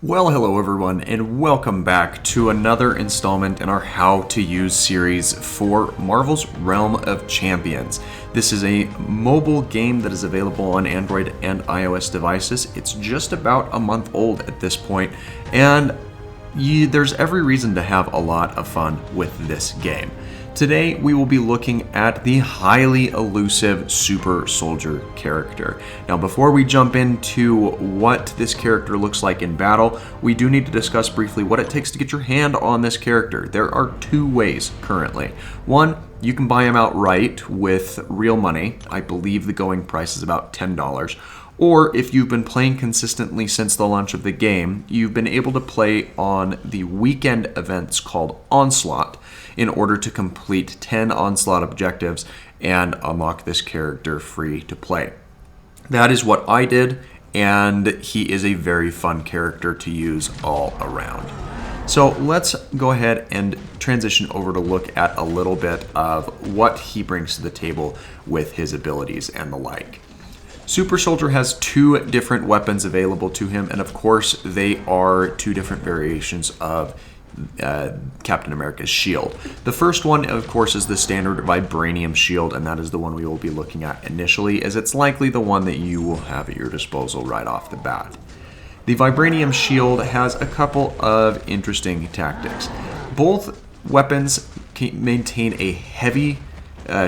Well, hello everyone, and welcome back to another installment in our How to Use series for Marvel's Realm of Champions. This is a mobile game that is available on Android and iOS devices. It's just about a month old at this point, and there's every reason to have a lot of fun with this game. Today, we will be looking at the highly elusive Super Soldier character. Now, before we jump into what this character looks like in battle, we do need to discuss briefly what it takes to get your hand on this character. There are two ways currently. One, you can buy him outright with real money. I believe the going price is about $10. Or if you've been playing consistently since the launch of the game, you've been able to play on the weekend events called Onslaught in order to complete 10 Onslaught objectives and unlock this character free to play. That is what I did, and he is a very fun character to use all around. So let's go ahead and transition over to look at a little bit of what he brings to the table with his abilities and the like. Super Soldier has two different weapons available to him, and of course they are two different variations of Captain America's shield. The first one, of course, is the standard Vibranium shield, and that is the one we will be looking at initially, as it's likely the one that you will have at your disposal right off the bat. The Vibranium shield has a couple of interesting tactics. Both weapons maintain a heavy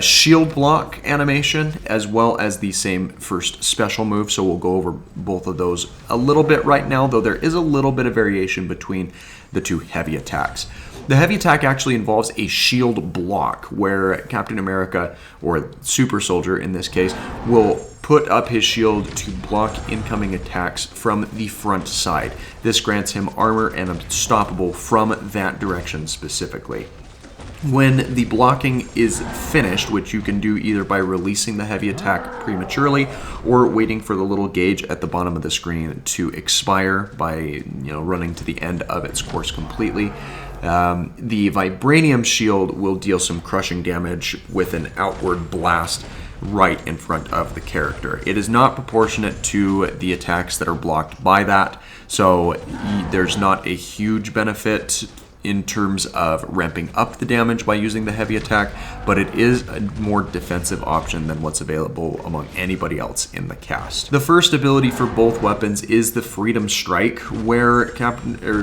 shield block animation as well as the same first special move, so we'll go over both of those a little bit right now, though there is a little bit of variation between the two heavy attacks. The heavy attack actually involves a shield block where Captain America, or Super Soldier in this case, will put up his shield to block incoming attacks from the front side. This grants him armor and unstoppable from that direction specifically. When the blocking is finished, which you can do either by releasing the heavy attack prematurely or waiting for the little gauge at the bottom of the screen to expire by running to the end of its course completely, the Vibranium shield will deal some crushing damage with an outward blast right in front of the character. It is not proportionate to the attacks that are blocked by that, so there's not a huge benefit in terms of ramping up the damage by using the heavy attack, but it is a more defensive option than what's available among anybody else in the cast. The first ability for both weapons is the Freedom Strike, where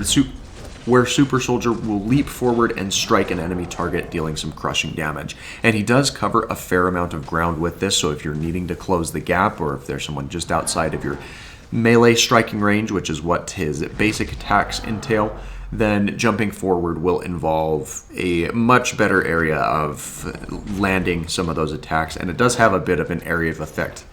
Super Soldier will leap forward and strike an enemy target, dealing some crushing damage. And he does cover a fair amount of ground with this, so if you're needing to close the gap, or if there's someone just outside of your melee striking range, which is what his basic attacks entail, then jumping forward will involve a much better area of landing some of those attacks, and it does have a bit of an area of effect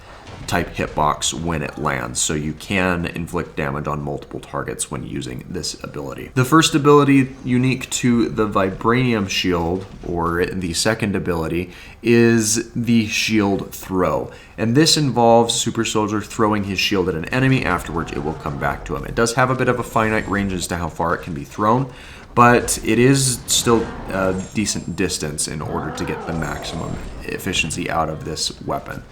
type hitbox when it lands, so you can inflict damage on multiple targets when using this ability. The first ability unique to the Vibranium shield, or the second ability, is the shield throw, and this involves Super Soldier throwing his shield at an enemy. Afterwards it will come back to him. It does have a bit of a finite range as to how far it can be thrown, but it is still a decent distance in order to get the maximum efficiency out of this weapon.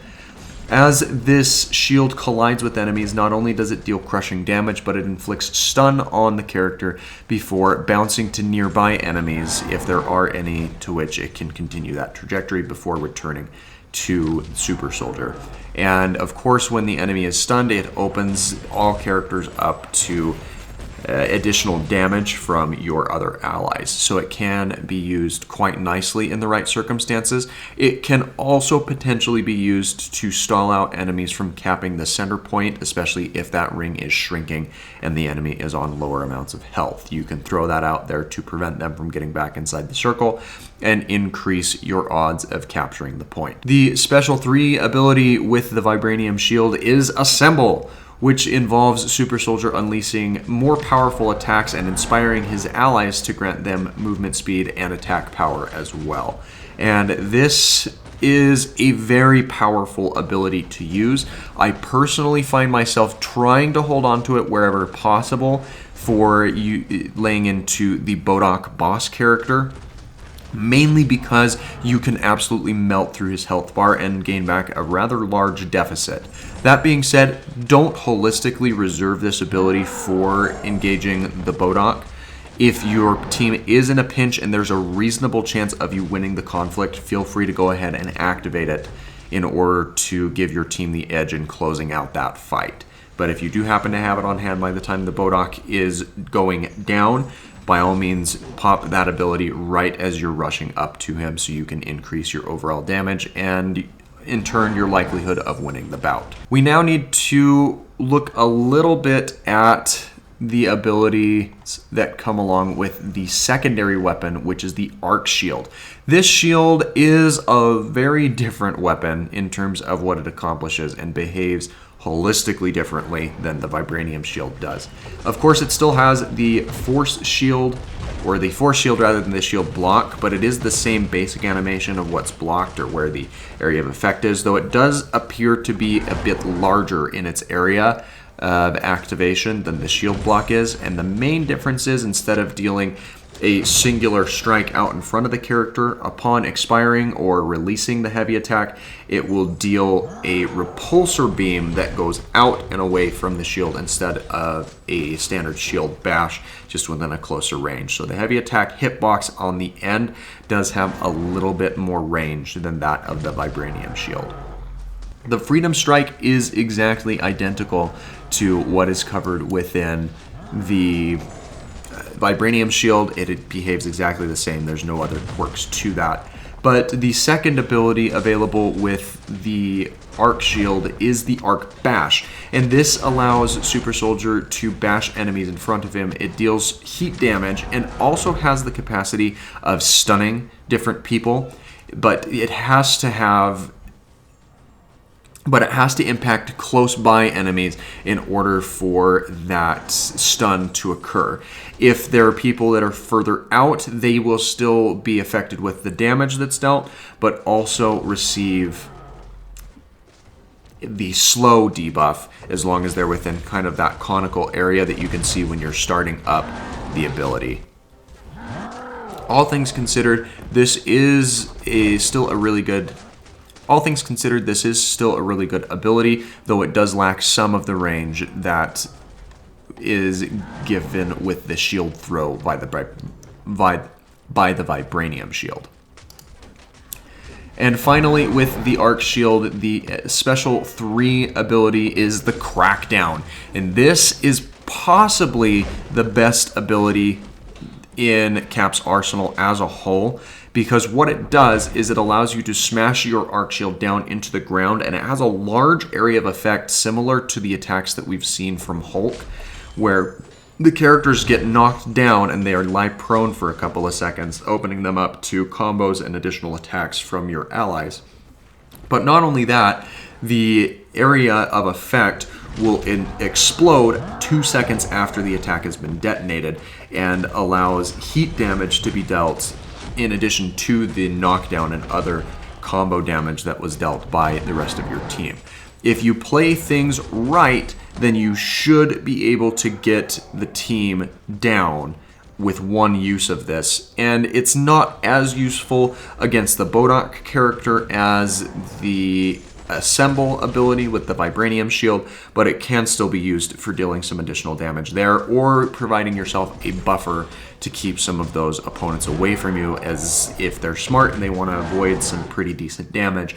As this shield collides with enemies, not only does it deal crushing damage, but it inflicts stun on the character before bouncing to nearby enemies, if there are any, to which it can continue that trajectory before returning to Super Soldier. And of course, when the enemy is stunned, it opens all characters up to additional damage from your other allies, so it can be used quite nicely in the right circumstances. It can also potentially be used to stall out enemies from capping the center point, especially if that ring is shrinking and the enemy is on lower amounts of health. You can throw that out there to prevent them from getting back inside the circle and increase your odds of capturing the point. The Special 3 ability with the Vibranium shield is Assemble, which involves Super Soldier unleashing more powerful attacks and inspiring his allies to grant them movement speed and attack power as well. And this is a very powerful ability to use. I personally find myself trying to hold on to it wherever possible for laying into the Bodok boss character. mainly because you can absolutely melt through his health bar and gain back a rather large deficit. That being said, don't holistically reserve this ability for engaging the Bodok. If your team is in a pinch and there's a reasonable chance of you winning the conflict, feel free to go ahead and activate it in order to give your team the edge in closing out that fight. But if you do happen to have it on hand by the time the Bodok is going down, by all means, pop that ability right as you're rushing up to him so you can increase your overall damage and in turn your likelihood of winning the bout. We now need to look a little bit at the abilities that come along with the secondary weapon, which is the arc shield. This shield is a very different weapon in terms of what it accomplishes and behaves holistically differently than the Vibranium shield does. Of course, it still has the force shield, or the force shield rather than the shield block, but it is the same basic animation of what's blocked or where the area of effect is, though it does appear to be a bit larger in its area of activation than the shield block is. And the main difference is, instead of dealing a singular strike out in front of the character upon expiring or releasing the heavy attack, it will deal a repulsor beam that goes out and away from the shield instead of a standard shield bash just within a closer range. So the heavy attack hitbox on the end does have a little bit more range than that of the Vibranium shield. The Freedom Strike is exactly identical to what is covered within the Vibranium shield. It behaves exactly the same. There's no other quirks to that. But the second ability available with the Arc Shield is the Arc Bash. And this allows Super Soldier to bash enemies in front of him. It deals heat damage and also has the capacity of stunning different people. But it has to impact close by enemies in order for that stun to occur. If there are people that are further out, they will still be affected with the damage that's dealt, but also receive the slow debuff as long as they're within kind of that conical area that you can see when you're starting up the ability. All things considered, this is still a really good ability, though it does lack some of the range that is given with the shield throw by the Vibranium shield. And finally, with the Arc Shield, the special 3 ability is the Crackdown. And this is possibly the best ability in Cap's arsenal as a whole, because what it does is it allows you to smash your Arc Shield down into the ground, and it has a large area of effect similar to the attacks that we've seen from Hulk, where the characters get knocked down and they are lie prone for a couple of seconds, opening them up to combos and additional attacks from your allies. But not only that, the area of effect will explode 2 seconds after the attack has been detonated and allows heat damage to be dealt in addition to the knockdown and other combo damage that was dealt by the rest of your team. If you play things right, then you should be able to get the team down with one use of this. And it's not as useful against the Bodok character as the Assemble ability with the Vibranium shield, but it can still be used for dealing some additional damage there or providing yourself a buffer to keep some of those opponents away from you, as if they're smart and they want to avoid some pretty decent damage,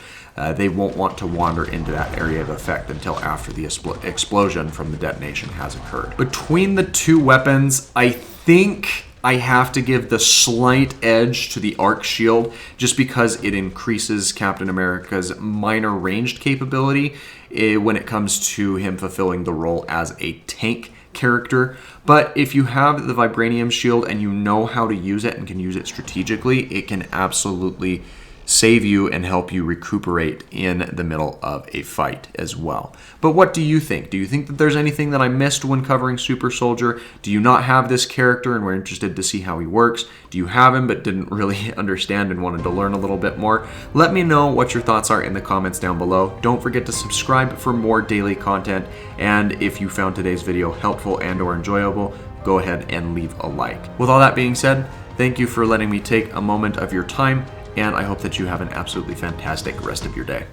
they won't want to wander into that area of effect until after the explosion from the detonation has occurred. Between the two weapons, I think I have to give the slight edge to the Arc Shield just because it increases Captain America's minor ranged capability when it comes to him fulfilling the role as a tank character. But if you have the Vibranium shield and you know how to use it and can use it strategically, it can absolutely save you and help you recuperate in the middle of a fight as well. But what do you think? Do you think that there's anything that I missed when covering Super Soldier? Do you not have this character and we're interested to see how he works? Do you have him but didn't really understand and wanted to learn a little bit more? Let me know what your thoughts are in the comments down below. Don't forget to subscribe for more daily content, and if you found today's video helpful and or enjoyable, go ahead and leave a like. With all that being said, Thank you for letting me take a moment of your time, and I hope that you have an absolutely fantastic rest of your day.